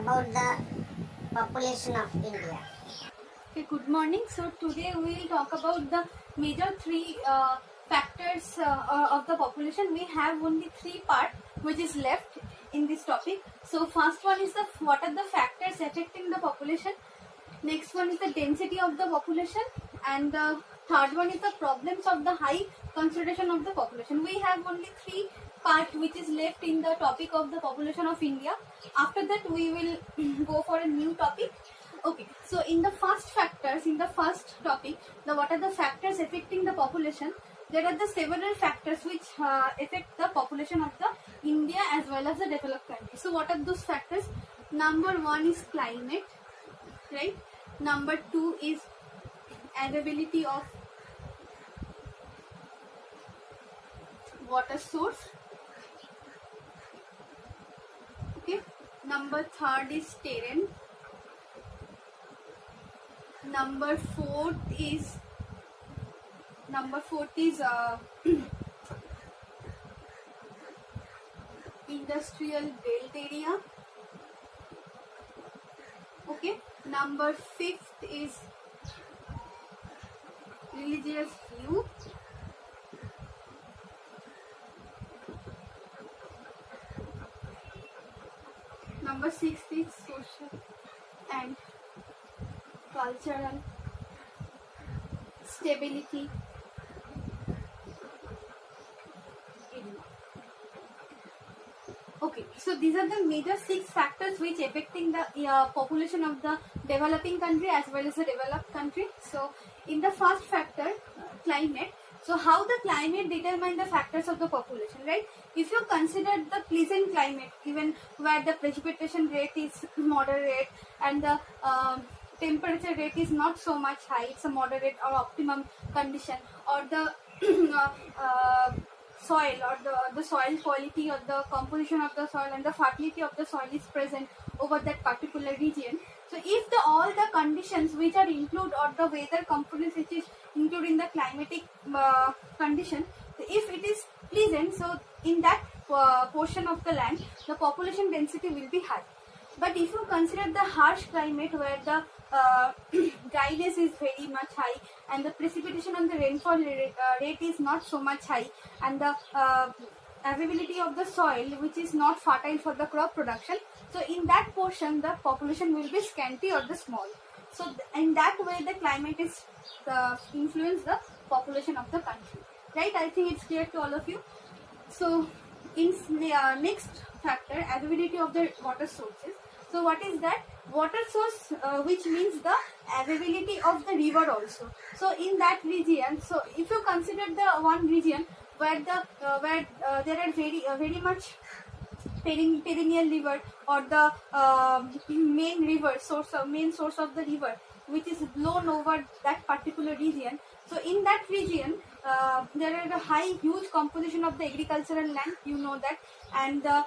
about the population of India. Okay, good morning. So today we will talk about the major three factors of the population. We have only three parts which is left in this topic. So first one is what are the factors affecting the population. Next one is the density of the population, and the third one is the problems of the high concentration of the population. We have only three part which is left in the topic of the population of India. After that we will go for a new topic. Okay, so in the first topic, what are the factors affecting the population? There are the several factors which affect the population of the India as well as the developed countries. So what are those factors? Number one is climate, right? Number two is availability of water source. Okay. Number third is terrain. Number fourth is industrial belt area. Okay. Number fifth is religious view. Number sixth is social and cultural stability. Okay, so these are the major 6 factors which affecting the population of the developing country as well as the developed country. So in the first factor, climate. So how the climate determine the factors of the population, right? If you consider the pleasant climate, even where the precipitation rate is moderate and the temperature rate is not so much high, it's a moderate or optimum condition, or the soil or the soil quality or the composition of the soil and the fertility of the soil is present over that particular region. So if all the conditions which are included, or the weather components which is included in the climatic condition, if it is pleasant, so in that portion of the land the population density will be high. But if you consider the harsh climate where the dryness is very much high and the precipitation and the rainfall rate is not so much high, and the availability of the soil which is not fertile for the crop production, so in that portion the population will be scanty or the small. So in that way the climate is influence the population of the country, right? I think it's clear to all of you. So in next factor, availability of the water sources. So what is that? Water source, which means the availability of the river also. So in that region, so if you consider the one region where there are very much perennial river, or the main source of the river which is blown over that particular region. So in that region there are a huge composition of the agricultural land, you know that, and the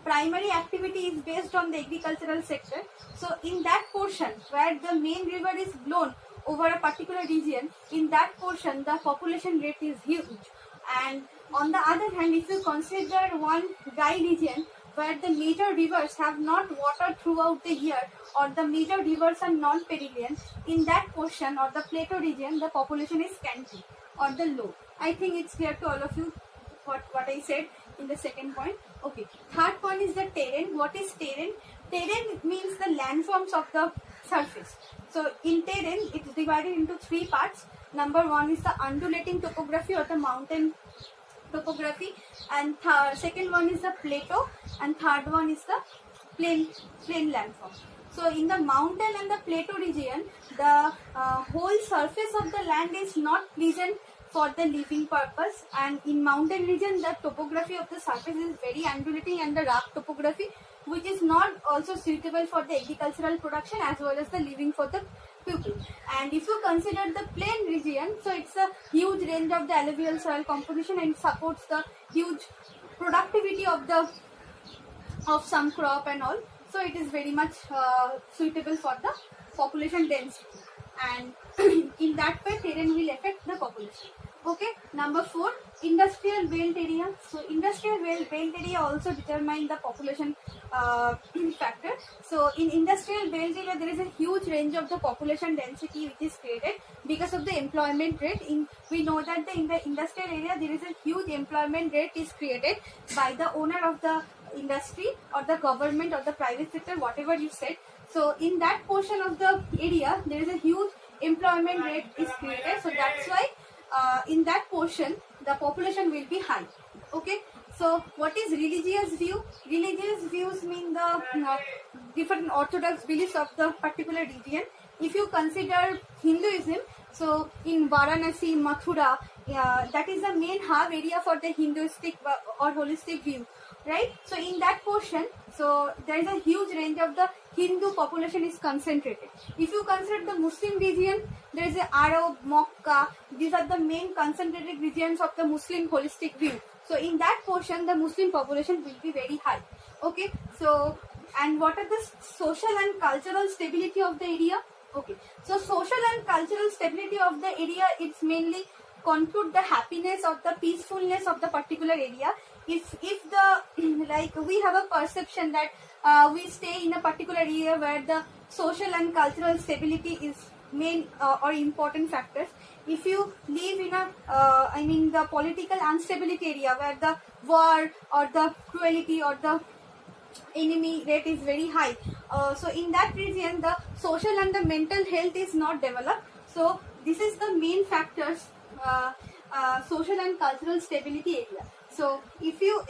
primary activity is based on the agricultural sector. So in that portion where the main river is blown over a particular region, in that portion the population rate is huge. And on the other hand, if you consider one dry region where the major rivers have not water throughout the year, or the major rivers are non-perennial, in that portion or the plateau region the population is scanty or the low. I think it's clear to all of you what I said in the second point. Okay, third point is the terrain. What is terrain? Terrain means the landforms of the surface. So in terrain it is divided into 3 parts. Number one is the undulating topography or the mountain topography, and second one is the plateau, and third one is the plain landform. So in the mountain and the plateau region, the whole surface of the land is not pleasant for the living purpose, and in mountain region the topography of the surface is very undulating and the rough topography, which is not also suitable for the agricultural production as well as the living for the people. And if you consider the plain region, so it's a huge range of the alluvial soil composition and supports the huge productivity of some crop and all. So it is very much suitable for the population density. and in that way terrain will affect the population. Okay, number 4, industrial belt area. So industrial belt area also determine the population factor. So in industrial belt area there is a huge range of the population density which is created because of the employment rate. We know that in the industrial area there is a huge employment rate is created by the owner of the industry or the government or the private sector, whatever you said. So in that portion of the area there is a huge employment rate is created, so that's why in that portion the population will be high. Okay, so what is religious view? Religious views mean the different orthodox beliefs of the particular region. If you consider Hinduism, so in Varanasi, Mathura, that is the main hub area for the Hinduistic or holistic view, right? So in that portion, so there is a huge range of the Hindu population is concentrated. If you consider the Muslim region, there is a Arab, Mocha. These are the main concentrated regions of the Muslim holistic view. So in that portion, the Muslim population will be very high. Okay, so and what are the social and cultural stability of the area? Okay, so social and cultural stability of the area, it's mainly conclude the happiness or the peacefulness of the particular area. If the like we have a perception that we stay in a particular area where the social and cultural stability is main or important factors. If you live in a the political instability area where the war or the cruelty or the enemy rate is very high, so in that region the social and the mental health is not developed. So this is the main factors, social and cultural stability area. So if you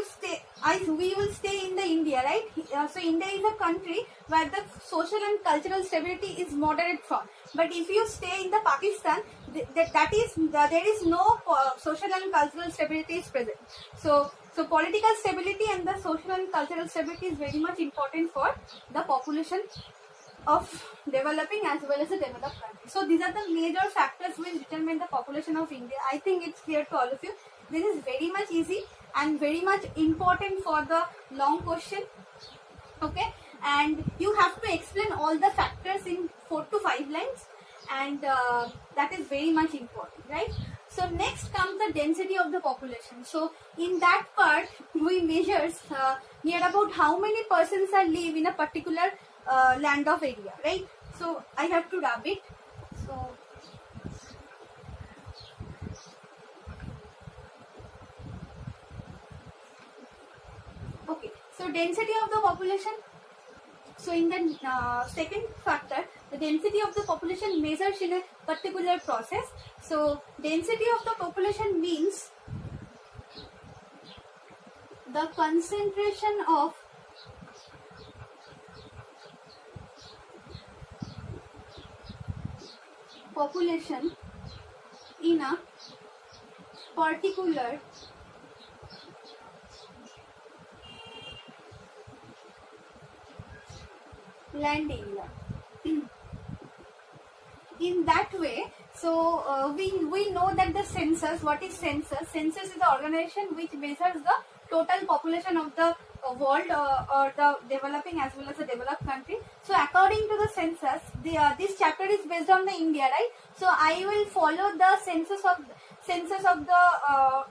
stay, we will stay in the India, right? So India is a country where the social and cultural stability is moderate form. But if you stay in the Pakistan, there is no social and cultural stability is present. So political stability and the social and cultural stability is very much important for the population of developing as well as the developed country. So these are the major factors which determine the population of India. I think it's clear to all of you. This is very much easy and very much important for the long question. Okay, and you have to explain all the factors in 4 to 5 lines, and that is very much important, right? So next comes the density of the population. So in that part we measures near about how many persons are live in a particular land of area, right? So I have to rub it. So okay, so density of the population. So in the second factor, the density of the population measures in a particular process. So density of the population means the concentration of population in a particular land area. In that way, so we know that the census, what is census? Census is the organization which measures the total population of the world or the developing as well as the developed country. So according to the census, this chapter is based on the India, right? So I will follow the census of the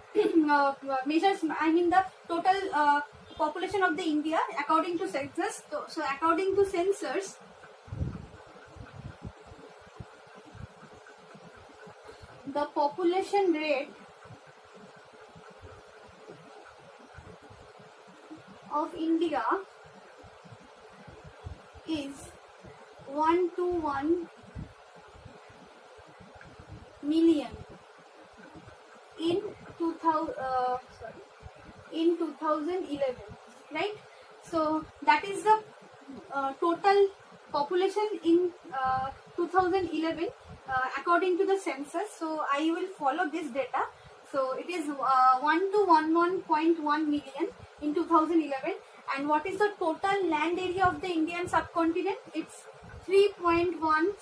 measures, the total population of the India according to census. So according to census, the population rate of India is 1 to 1 million in 2011, right? So that is the total population in 2011 according to the census. So I will follow this data. So it is 1 to 11.1 million in 2011. And what is the total land area of the Indian subcontinent? It's 3.1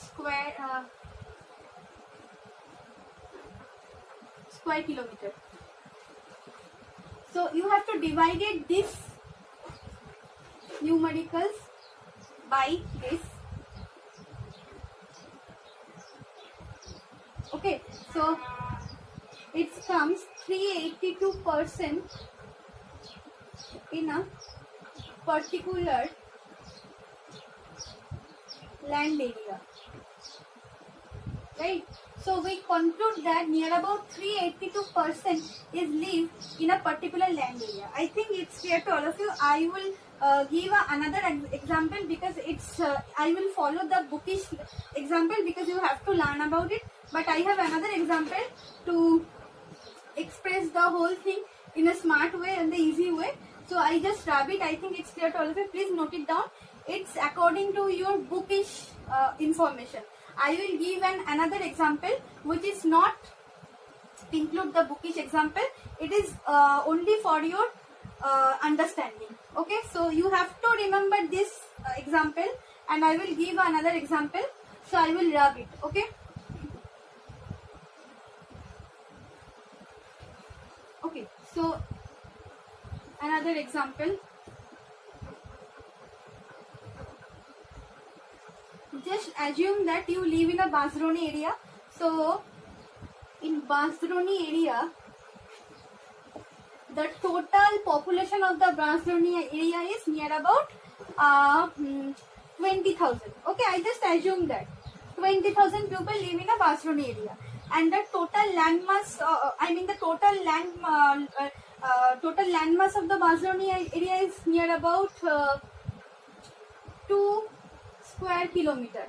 square kilometer. So you have to divide this numericals by this. Okay, so it comes 382% in a particular land area, right? So we conclude that near about 382% is live in a particular land area. I think it's clear to all of you. I will give another example because it's I will follow the bookish example because you have to learn about it. But I have another example to express the whole thing in a smart way and the easy way. So I just rub it. I think it's clear to all of you. Please note it down. It's according to your bookish information. I will give another example which is not include the bookish example. It is only for your understanding. Okay, so you have to remember this example, and I will give another example. So I will rub it. Okay. Okay, so another example. Just assume that you live in a Bazroni area. So in Bazroni area, the total population of the Bazroni area is near about 20,000. Okay, I just assume that 20,000 people live in a Bazroni area, and the total land mass, the total land mass of the Bazroni area is near about 2 square kilometer.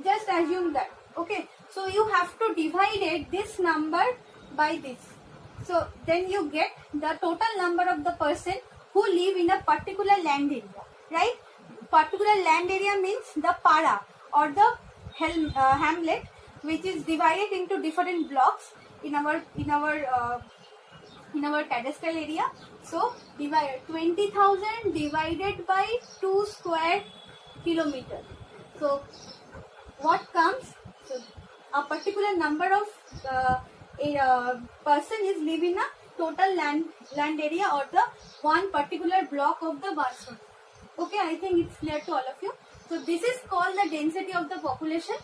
Just assume that. Okay, so you have to divide this number by this. So then you get the total number of the person who live in a particular land area, right? Particular land area means the para or the hamlet, which is divided into different blocks in our cadastral area. So divide 20,000 divided by 2 square kilometer. So what comes? So a particular number of a person is living in a total land area or the one particular block of the Bazroni. Okay, I think it's clear to all of you. So this is called the density of the population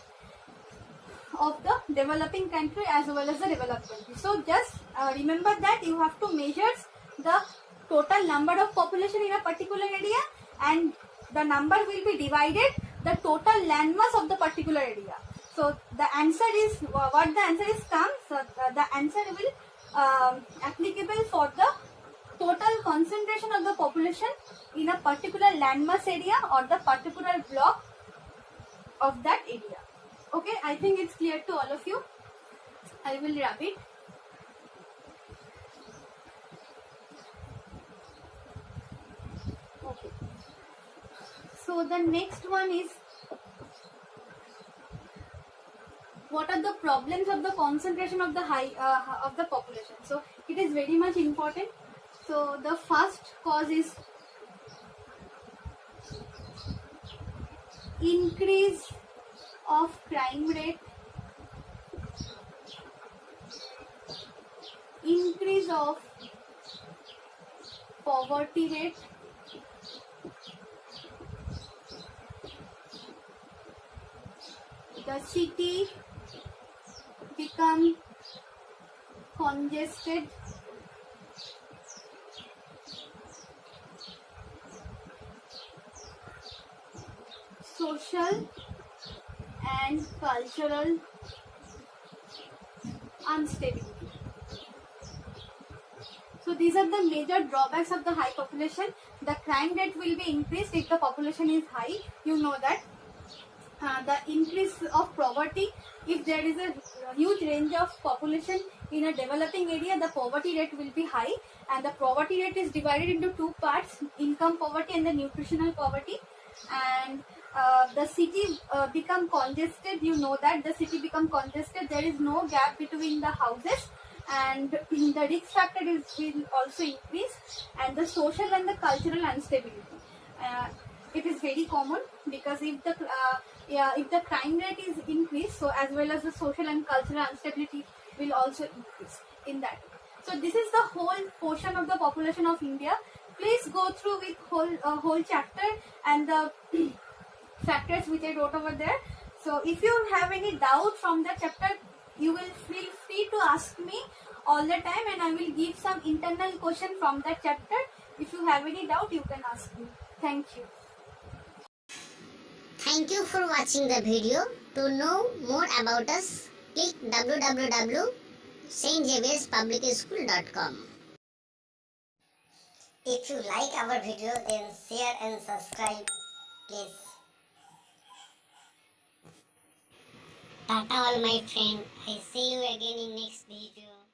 of the developing country as well as the developed country. So just remember that you have to measure the total number of population in a particular area, and the number will be divided the total landmass of the particular area. So the answer is what the answer is comes. So the answer will applicable for the total concentration of the population in a particular landmass area or the particular block of that area. Okay, I think it's clear to all of you. I will rub it. Okay. So the next one is, what are the problems of the concentration of the of the population? So it is very much important. So the first cause is increase of crime rate, increase of poverty rate, the city become congested, social and cultural instability. So these are the major drawbacks of the high population. The crime rate will be increased if the population is high. You know that. The increase of poverty, if there is a huge range of population in a developing area, the poverty rate will be high, and the poverty rate is divided into two parts: income poverty and the nutritional poverty. And the city become congested. You know that the city become congested. There is no gap between the houses, and the risk factor will also increase, and the social and the cultural instability. It is very common because if the crime rate is increased, so as well as the social and cultural instability will also increase in that. So this is the whole portion of the population of India. Please go through with whole chapter and the factors which I wrote over there. So if you have any doubt from the chapter, you will feel free to ask me all the time, and I will give some internal question from that chapter. If you have any doubt, you can ask me. Thank you. Thank you for watching the video. To know more about us, click www.stxavierspublicschool.com. If you like our video, then share and subscribe, please. Tata all my friend. I see you again in next video.